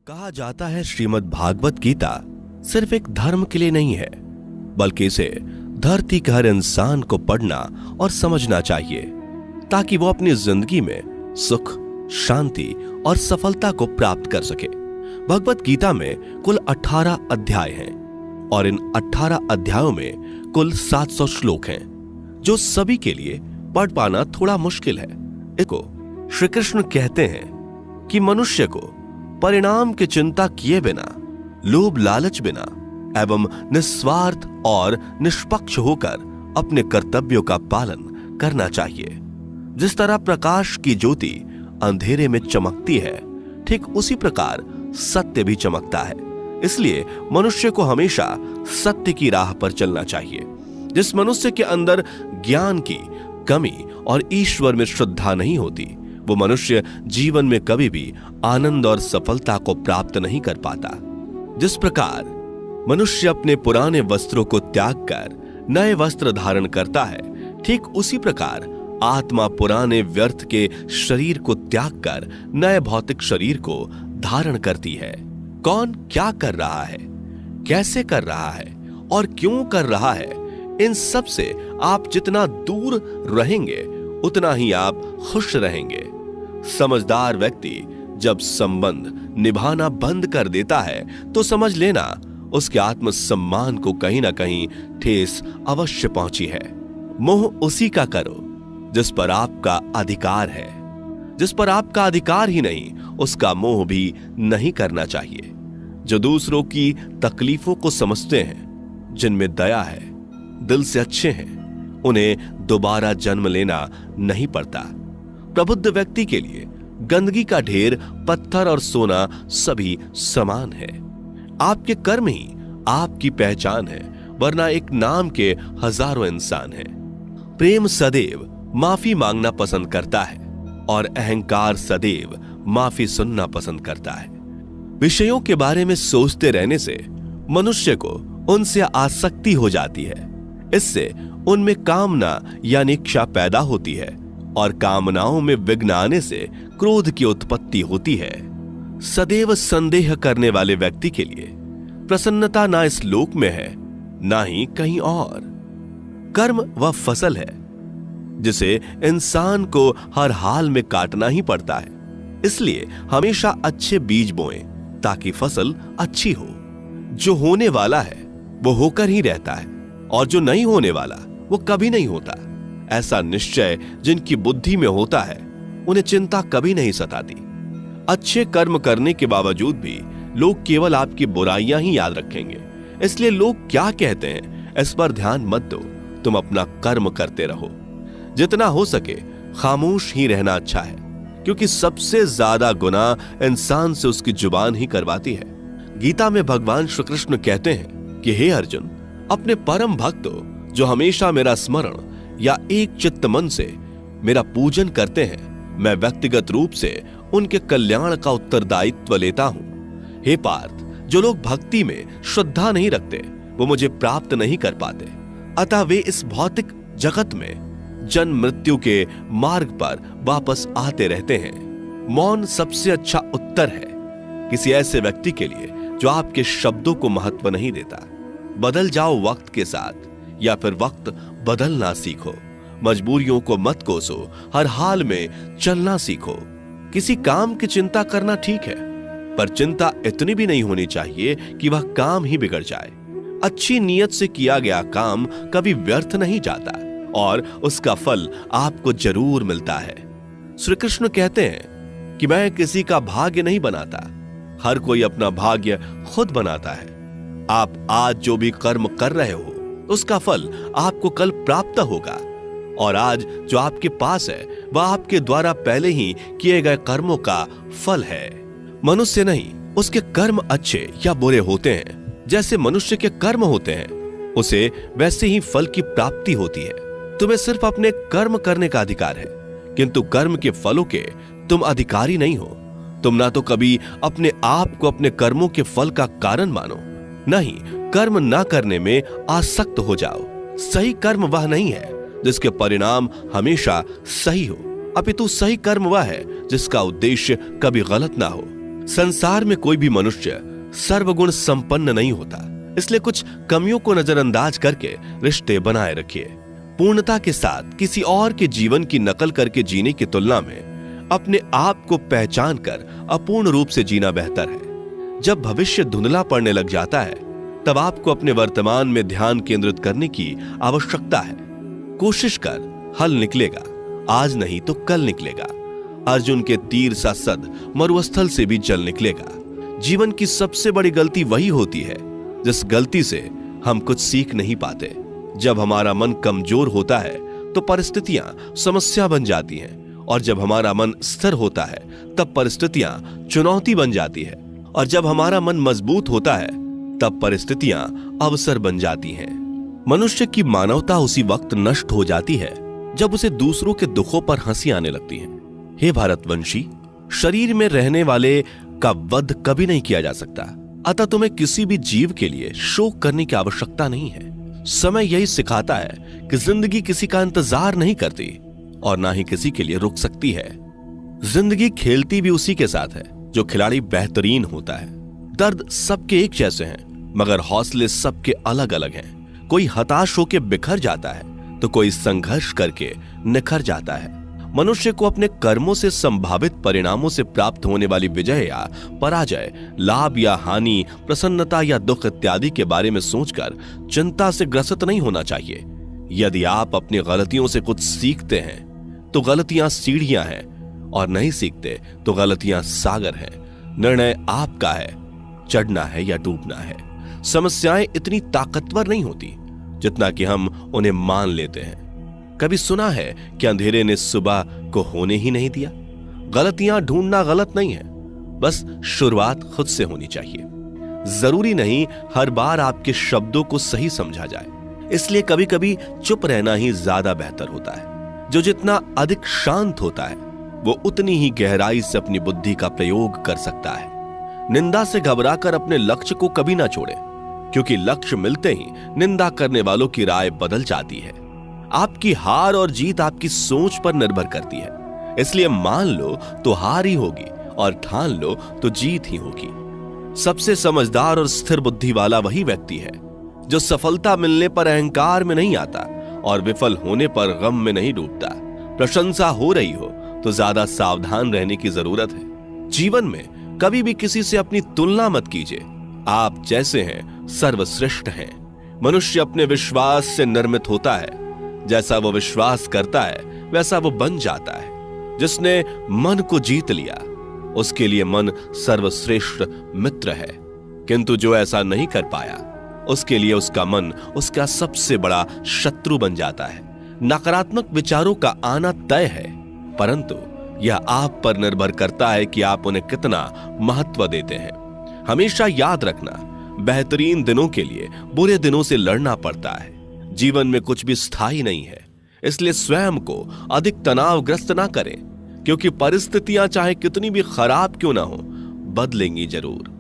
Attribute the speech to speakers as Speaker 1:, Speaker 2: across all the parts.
Speaker 1: कहा जाता है श्रीमद् भागवत गीता सिर्फ एक धर्म के लिए नहीं है, बल्कि इसे धरती के हर इंसान को पढ़ना और समझना चाहिए ताकि वो अपनी जिंदगी में सुख, शांति और सफलता को प्राप्त कर सके। भगवत गीता में कुल 18 अध्याय हैं और इन 18 अध्यायों में कुल 700 श्लोक हैं, जो सभी के लिए पढ़ पाना थोड़ा मुश्किल है। इसको श्री कृष्ण कहते हैं कि मनुष्य को परिणाम की चिंता किए बिना, लोभ लालच बिना एवं निस्वार्थ और निष्पक्ष होकर अपने कर्तव्यों का पालन करना चाहिए। जिस तरह प्रकाश की ज्योति अंधेरे में चमकती है, ठीक उसी प्रकार सत्य भी चमकता है। इसलिए मनुष्य को हमेशा सत्य की राह पर चलना चाहिए। जिस मनुष्य के अंदर ज्ञान की कमी और ईश्वर में श्रद्धा नहीं होती, वो मनुष्य जीवन में कभी भी आनंद और सफलता को प्राप्त नहीं कर पाता। जिस प्रकार मनुष्य अपने पुराने वस्त्रों को त्याग कर नए वस्त्र धारण करता है, ठीक उसी प्रकार आत्मा पुराने व्यर्थ के शरीर को त्याग कर नए भौतिक शरीर को धारण करती है। कौन क्या कर रहा है, कैसे कर रहा है और क्यों कर रहा है, इन सब से आप जितना दूर रहेंगे उतना ही आप खुश रहेंगे। समझदार व्यक्ति जब संबंध निभाना बंद कर देता है तो समझ लेना उसके आत्मसम्मान को कहीं ना कहीं ठेस अवश्य पहुंची है। मोह उसी का करो जिस पर आपका अधिकार है। जिस पर आपका अधिकार ही नहीं, उसका मोह भी नहीं करना चाहिए। जो दूसरों की तकलीफों को समझते हैं, जिनमें दया है, दिल से अच्छे हैं, उन्हें दोबारा जन्म लेना नहीं पड़ता। प्रबुद्ध व्यक्ति के लिए गंदगी का ढेर, पत्थर और सोना सभी समान है। आपके कर्म ही आपकी पहचान है, वरना एक नाम के हजारों इंसान हैं। प्रेम सदैव माफी मांगना पसंद करता है और अहंकार सदैव माफी सुनना पसंद करता है। विषयों के बारे में सोचते रहने से मनुष्य को उनसे आसक्ति हो जाती है। इससे उनमें कामना यानी इच्छा पैदा होती है और कामनाओं में विघ्न आने से क्रोध की उत्पत्ति होती है। सदैव संदेह करने वाले व्यक्ति के लिए प्रसन्नता ना इस लोक में है, ना ही कहीं और। कर्म वह फसल है जिसे इंसान को हर हाल में काटना ही पड़ता है। इसलिए हमेशा अच्छे बीज बोएं ताकि फसल अच्छी हो। जो होने वाला है वो होकर ही रहता है और जो नहीं होने वाला वो कभी नहीं होता। ऐसा निश्चय जिनकी बुद्धि में होता है, उन्हें चिंता कभी नहीं सताती। अच्छे कर्म करने के बावजूद भी लोग केवल आपकी बुराइयां ही याद रखेंगे। इसलिए लोग क्या कहते हैं इस पर ध्यान मत दो, तुम अपना कर्म करते रहो। जितना हो सके खामोश ही रहना अच्छा है, क्योंकि सबसे ज्यादा गुनाह इंसान से उसकी जुबान ही करवाती है। गीता में भगवान श्री कृष्ण कहते हैं कि हे अर्जुन, अपने परम भक्तों जो हमेशा मेरा स्मरण या एक चित्त मन से मेरा पूजन करते हैं, मैं व्यक्तिगत रूप से उनके कल्याण का उत्तरदायित्व लेता हूं। हे पार्थ, जो लोग भक्ति में श्रद्धा नहीं रखते वो मुझे प्राप्त नहीं कर पाते। अतः वे इस भौतिक जगत में जन्म मृत्यु के मार्ग पर वापस आते रहते हैं। मौन सबसे अच्छा उत्तर है किसी ऐसे व्यक्ति के लिए जो आपके शब्दों को महत्व नहीं देता। बदल जाओ वक्त के साथ, या फिर वक्त बदलना सीखो। मजबूरियों को मत कोसो, हर हाल में चलना सीखो। किसी काम की चिंता करना ठीक है, पर चिंता इतनी भी नहीं होनी चाहिए कि वह काम ही बिगड़ जाए। अच्छी नीयत से किया गया काम कभी व्यर्थ नहीं जाता और उसका फल आपको जरूर मिलता है। श्री कृष्ण कहते हैं कि मैं किसी का भाग्य नहीं बनाता, हर कोई अपना भाग्य खुद बनाता है। आप आज जो भी कर्म कर रहे हो उसका फल आपको कल प्राप्त होगा, और आज जो आपके पास है वह आपके द्वारा पहले ही किए गए कर्मों का फल है। मनुष्य नहीं, उसके कर्म अच्छे या बुरे होते हैं। जैसे मनुष्य के कर्म होते हैं, उसे वैसे ही फल की प्राप्ति होती है। तुम्हें सिर्फ अपने कर्म करने का अधिकार है, किंतु कर्म के फलों के तुम अधिकारी नहीं हो। तुम ना तो कभी अपने आप को अपने कर्मों के फल का कारण मानो, नहीं कर्म ना करने में आसक्त हो जाओ। सही कर्म वह नहीं है जिसके परिणाम हमेशा सही हो, अपितु सही कर्म वह है जिसका उद्देश्य कभी गलत ना हो। संसार में कोई भी मनुष्य सर्वगुण संपन्न नहीं होता, इसलिए कुछ कमियों को नजरअंदाज करके रिश्ते बनाए रखिए। पूर्णता के साथ किसी और के जीवन की नकल करके जीने की तुलना में अपने आप को पहचान कर अपूर्ण रूप से जीना बेहतर है। जब भविष्य धुंधला पड़ने लग जाता है तब आपको अपने वर्तमान में ध्यान केंद्रित करने की आवश्यकता है। कोशिश कर, हल निकलेगा, आज नहीं तो कल निकलेगा। अर्जुन के तीर सा सद मरुस्थल से भी जल निकलेगा। जीवन की सबसे बड़ी गलती वही होती है जिस गलती से हम कुछ सीख नहीं पाते। जब हमारा मन कमजोर होता है तो परिस्थितियां समस्या बन जाती हैं, और जब हमारा मन स्थिर होता है तब परिस्थितियां चुनौती बन जाती है, और जब हमारा मन मजबूत होता है तब परिस्थितियां अवसर बन जाती हैं। मनुष्य की मानवता उसी वक्त नष्ट हो जाती है जब उसे दूसरों के दुखों पर हंसी आने लगती है। हे भारतवंशी, शरीर में रहने वाले का वध कभी नहीं किया जा सकता, अतः तुम्हें किसी भी जीव के लिए शोक करने की आवश्यकता नहीं है। समय यही सिखाता है कि जिंदगी किसी का इंतजार नहीं करती और ना ही किसी के लिए रुक सकती है। जिंदगी खेलती भी उसी के साथ है जो खिलाड़ी बेहतरीन होता है। दर्द सबके एक जैसे हैं, मगर हौसले सबके अलग अलग हैं। कोई हताश होकर बिखर जाता है तो कोई संघर्ष करके निखर जाता है। मनुष्य को अपने कर्मों से संभावित परिणामों से प्राप्त होने वाली विजय या पराजय, लाभ या हानि, प्रसन्नता या दुख इत्यादि के बारे में सोचकर चिंता से ग्रसित नहीं होना चाहिए। यदि आप अपनी गलतियों से कुछ सीखते हैं तो गलतियां सीढ़ियां हैं, और नहीं सीखते तो गलतियां सागर हैं। निर्णय आपका है, चढ़ना है या डूबना है। समस्याएं इतनी ताकतवर नहीं होती जितना कि हम उन्हें मान लेते हैं। कभी सुना है कि अंधेरे ने सुबह को होने ही नहीं दिया? गलतियां ढूंढना गलत नहीं है, बस शुरुआत खुद से होनी चाहिए। जरूरी नहीं हर बार आपके शब्दों को सही समझा जाए, इसलिए कभी कभी चुप रहना ही ज्यादा बेहतर होता है। जो जितना अधिक शांत होता है वो उतनी ही गहराई से अपनी बुद्धि का प्रयोग कर सकता है। निंदा से घबराकर अपने लक्ष्य को कभी ना छोड़े, क्योंकि लक्ष्य मिलते ही निंदा करने वालों की राय बदल जाती है। आपकी हार और जीत आपकी सोच पर निर्भर करती है, इसलिए मान लो तो हार ही होगी और ठान लो तो जीत ही होगी। सबसे समझदार और स्थिर बुद्धि वाला वही व्यक्ति है जो सफलता मिलने पर अहंकार में नहीं आता और विफल होने पर गम में नहीं डूबता। प्रशंसा हो रही हो तो ज्यादा सावधान रहने की जरूरत है। जीवन में कभी भी किसी से अपनी तुलना मत कीजिए। आप जैसे हैं सर्वश्रेष्ठ हैं। मनुष्य अपने विश्वास से निर्मित होता है। जैसा वो विश्वास करता है वैसा वो बन जाता है। जिसने मन को जीत लिया उसके लिए मन सर्वश्रेष्ठ मित्र है, किंतु जो ऐसा नहीं कर पाया उसके लिए उसका मन उसका सबसे बड़ा शत्रु बन जाता है। नकारात्मक विचारों का आना तय है, परंतु यह आप पर निर्भर करता है कि आप उन्हें कितना महत्व देते हैं। हमेशा याद रखना, बेहतरीन दिनों के लिए बुरे दिनों से लड़ना पड़ता है। जीवन में कुछ भी स्थायी नहीं है, इसलिए स्वयं को अधिक तनावग्रस्त ना करें, क्योंकि परिस्थितियां चाहे कितनी भी खराब क्यों ना हो, बदलेंगी जरूर।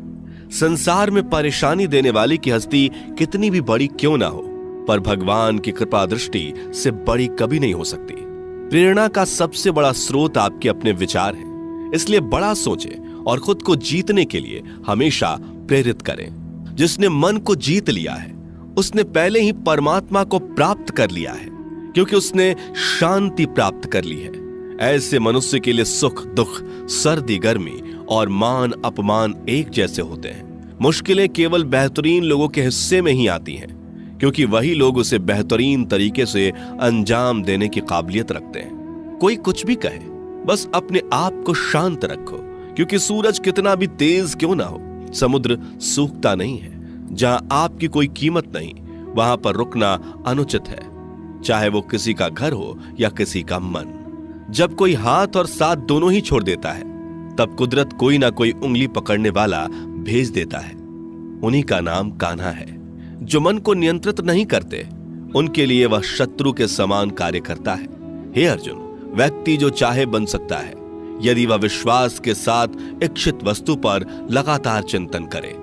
Speaker 1: संसार में परेशानी देने वाली की हस्ती कितनी भी बड़ी क्यों ना हो, पर भगवान की कृपा दृष्टि से बड़ी कभी नहीं हो सकती। प्रेरणा का सबसे बड़ा स्रोत आपके अपने विचार हैं, इसलिए बड़ा सोचें और खुद को जीतने के लिए हमेशा प्रेरित करें। जिसने मन को जीत लिया है उसने पहले ही परमात्मा को प्राप्त कर लिया है, क्योंकि उसने शांति प्राप्त कर ली है। ऐसे मनुष्य के लिए सुख दुख, सर्दी गर्मी और मान अपमान एक जैसे होते हैं। मुश्किलें केवल बेहतरीन लोगों के हिस्से में ही आती हैं, क्योंकि वही लोग उसे बेहतरीन तरीके से अंजाम देने की काबिलियत रखते हैं। कोई कुछ भी कहे, बस अपने आप को शांत रखो, क्योंकि सूरज कितना भी तेज क्यों ना हो, समुद्र सूखता नहीं है। जहां आपकी कोई कीमत नहीं, वहां पर रुकना अनुचित है, चाहे वो किसी का घर हो या किसी का मन। जब कोई हाथ और साथ दोनों ही छोड़ देता है, तब कुदरत कोई ना कोई उंगली पकड़ने वाला भेज देता है। उन्हीं का नाम कान्हा है। जो मन को नियंत्रित नहीं करते, उनके लिए वह शत्रु के समान कार्य करता है। हे अर्जुन, व्यक्ति जो चाहे बन सकता है, यदि वह विश्वास के साथ इच्छित वस्तु पर लगातार चिंतन करे।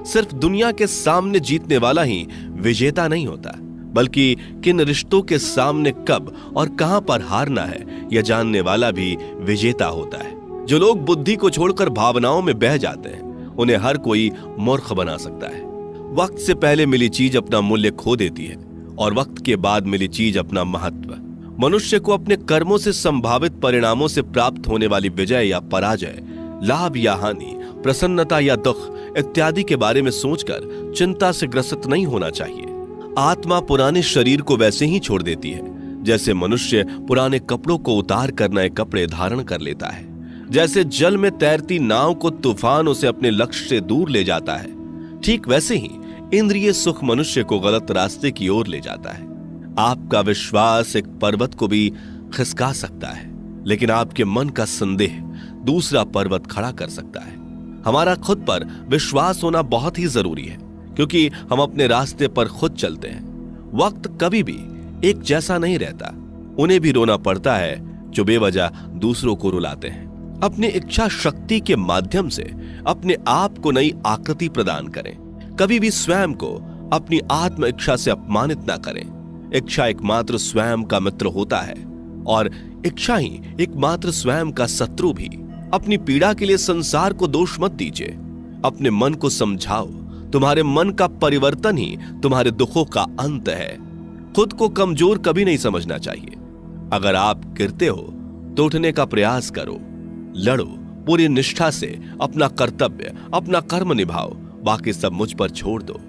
Speaker 1: सिर्फ दुनिया के सामने जीतने वाला ही विजेता नहीं होता, बल्कि किन रिश्तों के सामने कब और कहां पर हारना है यह जानने वाला भी विजेता होता है। जो लोग बुद्धि को छोड़कर भावनाओं में बह जाते हैं, उन्हें हर कोई मूर्ख बना सकता है। वक्त से पहले मिली चीज अपना मूल्य खो देती है और वक्त के बाद मिली चीज अपना महत्व। मनुष्य को अपने कर्मों से संभावित परिणामों से प्राप्त होने वाली विजय या पराजय, लाभ या हानि, प्रसन्नता या दुख इत्यादि के बारे में सोचकर चिंता से ग्रसित नहीं होना चाहिए। आत्मा पुराने शरीर को वैसे ही छोड़ देती है जैसे मनुष्य पुराने कपड़ों को उतार कर नए कपड़े धारण कर लेता है। जैसे जल में तैरती नाव को तूफान उसे अपने लक्ष्य से दूर ले जाता है, ठीक वैसे ही इंद्रिय सुख मनुष्य को गलत रास्ते की ओर ले जाता है। आपका विश्वास एक पर्वत को भी खिसका सकता है, लेकिन आपके मन का संदेह दूसरा पर्वत खड़ा कर सकता है। हमारा खुद पर विश्वास होना बहुत ही जरूरी है, क्योंकि हम अपने रास्ते पर खुद चलते हैं। वक्त कभी भी एक जैसा नहीं रहता। उन्हें भी रोना पड़ता है जो बेवजह दूसरों को रुलाते हैं। अपनी इच्छा शक्ति के माध्यम से अपने आप को नई आकृति प्रदान करें। कभी भी स्वयं को अपनी आत्म इच्छा से अपमानित ना करें। इच्छा एकमात्र स्वयं का मित्र होता है और इच्छा ही एकमात्र स्वयं का शत्रु भी। अपनी पीड़ा के लिए संसार को दोष मत दीजिए। अपने मन को समझाओ। तुम्हारे मन का परिवर्तन ही तुम्हारे दुखों का अंत है। खुद को कमजोर कभी नहीं समझना चाहिए। अगर आप गिरते हो तो उठने का प्रयास करो, लड़ो, पूरी निष्ठा से अपना कर्तव्य, अपना कर्म निभाओ। बाकी सब मुझ पर छोड़ दो।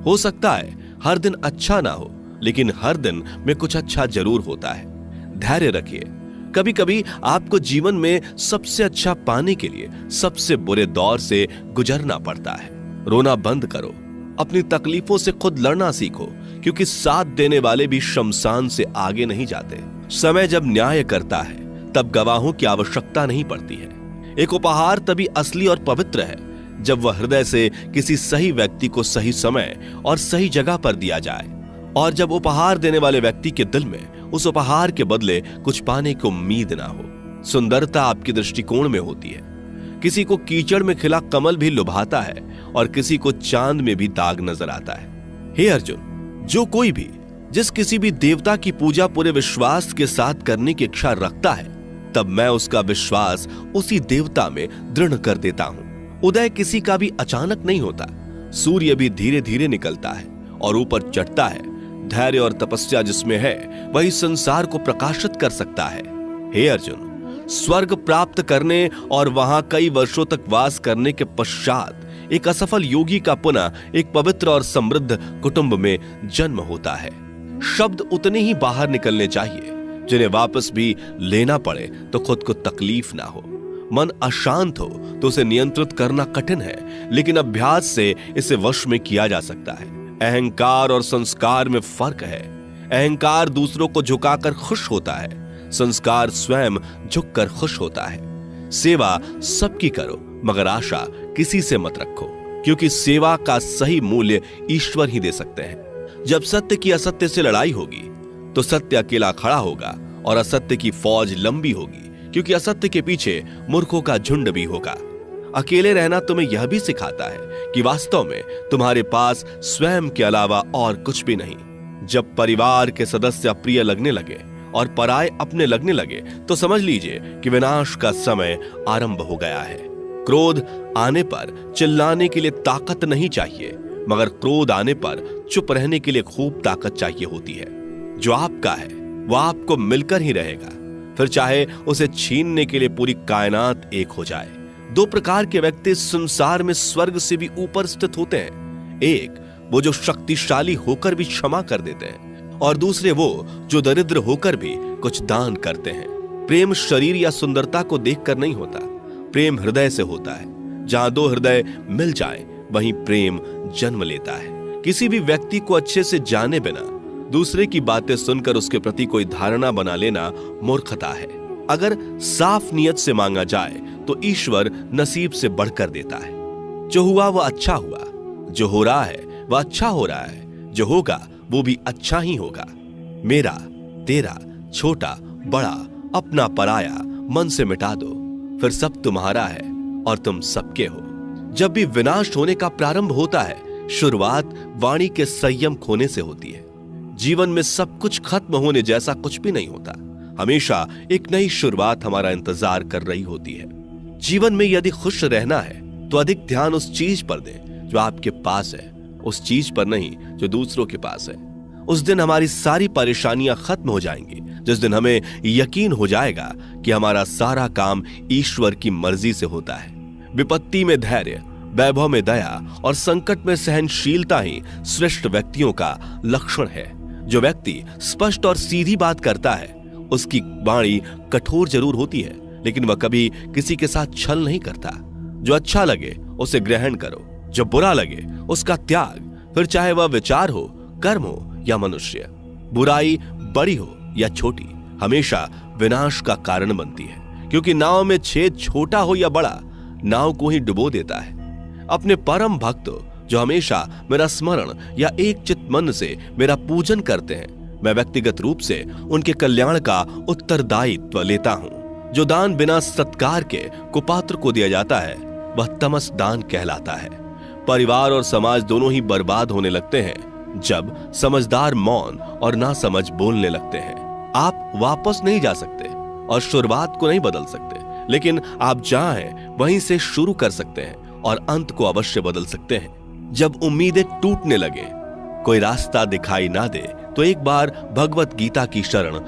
Speaker 1: हो सकता है हर दिन अच्छा ना हो, लेकिन हर दिन में कुछ अच्छा जरूर होता है। धैर्य रखिए। कभी कभी आपको जीवन में सबसे अच्छा पाने के लिए सबसे बुरे दौर से गुजरना पड़ता है। रोना बंद करो। अपनी तकलीफों से खुद लड़ना सीखो, क्योंकि साथ देने वाले भी शमशान से आगे नहीं जाते। समय जब न्याय करता है तब गवाहों की आवश्यकता नहीं पड़ती है। एक उपहार तभी असली और पवित्र है जब वह हृदय से किसी सही व्यक्ति को सही समय और सही जगह पर दिया जाए, और जब उपहार देने वाले व्यक्ति के दिल में उस उपहार के बदले कुछ पाने की उम्मीद ना हो। सुंदरता आपके दृष्टिकोण में होती है। किसी को कीचड़ में खिला कमल भी लुभाता है और किसी को चांद में भी दाग नजर आता है। हे अर्जुन, जो कोई भी जिस किसी भी देवता की पूजा पूरे विश्वास के साथ करने की इच्छा रखता है, तब मैं उसका विश्वास उसी देवता में दृढ़ कर देता हूं। उदय किसी का भी अचानक नहीं होता। सूर्य भी धीरे धीरे निकलता है और ऊपर चढ़ता है। धैर्य और तपस्या जिसमें है वही संसार को प्रकाशित कर सकता है। हे अर्जुन, स्वर्ग प्राप्त करने और वहां कई वर्षों तक वास करने के पश्चात एक असफल योगी का पुनः एक पवित्र और समृद्ध कुटुंब में जन्म होता है। शब्द उतने ही बाहर निकलने चाहिए जिन्हें वापस भी लेना पड़े तो खुद को तकलीफ ना हो। मन अशांत हो तो उसे नियंत्रित करना कठिन है, लेकिन अभ्यास से इसे वश में किया जा सकता है। अहंकार और संस्कार में फर्क है। अहंकार दूसरों को झुकाकर खुश होता है, संस्कार स्वयं झुककर खुश होता है। सेवा सबकी करो, मगर आशा किसी से मत रखो, क्योंकि सेवा का सही मूल्य ईश्वर ही दे सकते हैं। जब सत्य की असत्य से लड़ाई होगी तो सत्य अकेला खड़ा होगा और असत्य की फौज लंबी होगी, क्योंकि असत्य के पीछे मूर्खों का झुंड भी होगा। अकेले रहना तुम्हें यह भी सिखाता है कि वास्तव में तुम्हारे पास स्वयं के अलावा और कुछ भी नहीं। जब परिवार के सदस्य अप्रिय लगने लगे और पराये अपने लगने लगे तो समझ लीजिए कि विनाश का समय आरंभ हो गया है। क्रोध आने पर चिल्लाने के लिए ताकत नहीं चाहिए, मगर क्रोध आने पर चुप रहने के लिए खूब ताकत चाहिए होती है। जो आपका है वह आपको मिलकर ही रहेगा, फिर चाहे उसे छीनने के लिए पूरी कायनात एक हो जाए। दो प्रकार के व्यक्ति संसार में स्वर्ग से भी ऊपर स्थित होते हैं। एक वो जो शक्तिशाली होकर भी क्षमा कर देते हैं, और दूसरे वो जो दरिद्र होकर भी कुछ दान करते हैं। प्रेम शरीर या सुंदरता को देखकर नहीं होता, प्रेम हृदय से होता है। जहां दो हृदय मिल जाएं, वहीं प्रेम जन्म लेता है। किसी भी व्यक्ति को अच्छे से जाने बिना दूसरे की बातें सुनकर उसके प्रति कोई धारणा बना लेना मूर्खता है। अगर साफ नियत से मांगा जाए तो ईश्वर नसीब से बढ़कर देता है। जो हुआ वह अच्छा हुआ, जो हो रहा है वह अच्छा हो रहा है, जो होगा वो भी अच्छा ही होगा। मेरा, तेरा, छोटा, बड़ा, अपना, पराया मन से मिटा दो, फिर सब तुम्हारा है और तुम सबके हो। जब भी विनाश होने का प्रारंभ होता है, शुरुआत वाणी के संयम खोने से होती है। जीवन में सब कुछ खत्म होने जैसा कुछ भी नहीं होता। हमेशा एक नई शुरुआत हमारा इंतजार कर रही होती है। जीवन में यदि खुश रहना है तो अधिक ध्यान उस चीज पर दें जो आपके पास है, उस चीज पर नहीं जो दूसरों के पास है। उस दिन हमारी सारी परेशानियां खत्म हो जाएंगी, जिस दिन हमें यकीन हो जाएगा कि हमारा सारा काम ईश्वर की मर्जी से होता है। विपत्ति में धैर्य, वैभव में दया और संकट में सहनशीलता ही श्रेष्ठ व्यक्तियों का लक्षण है। जो व्यक्ति स्पष्ट और सीधी बात करता है, उसकी वाणी कठोर जरूर होती है, लेकिन वह कभी किसी के साथ छल नहीं करता। जो अच्छा लगे उसे ग्रहण करो, जो बुरा लगे उसका त्याग, फिर चाहे वह विचार हो, कर्म हो या मनुष्य। बुराई बड़ी हो या छोटी हमेशा विनाश का कारण बनती है, क्योंकि नाव में छेद छोटा हो या बड़ा, नाव को ही डुबो देता है। अपने परम भक्तों जो हमेशा मेरा स्मरण या एक चित्त मन से मेरा पूजन करते हैं, मैं व्यक्तिगत रूप से उनके कल्याण का उत्तरदायित्व लेता हूं। जो दान बिना सत्कार के कुपात्र को दिया जाता है, वह तमस दान कहलाता है। परिवार और समाज दोनों ही बर्बाद होने लगते हैं जब समझदार मौन और नासमझ बोलने लगते हैं। आप वापस नहीं जा सकते और शुरुआत को नहीं बदल सकते, लेकिन आप जहां हैं वहीं से शुरू कर सकते हैं और अंत को अवश्य बदल सकते हैं। जब उम्मीदें टूटने लगे, कोई रास्ता दिखाई ना दे, तो एक बार भगवत गीता की शरण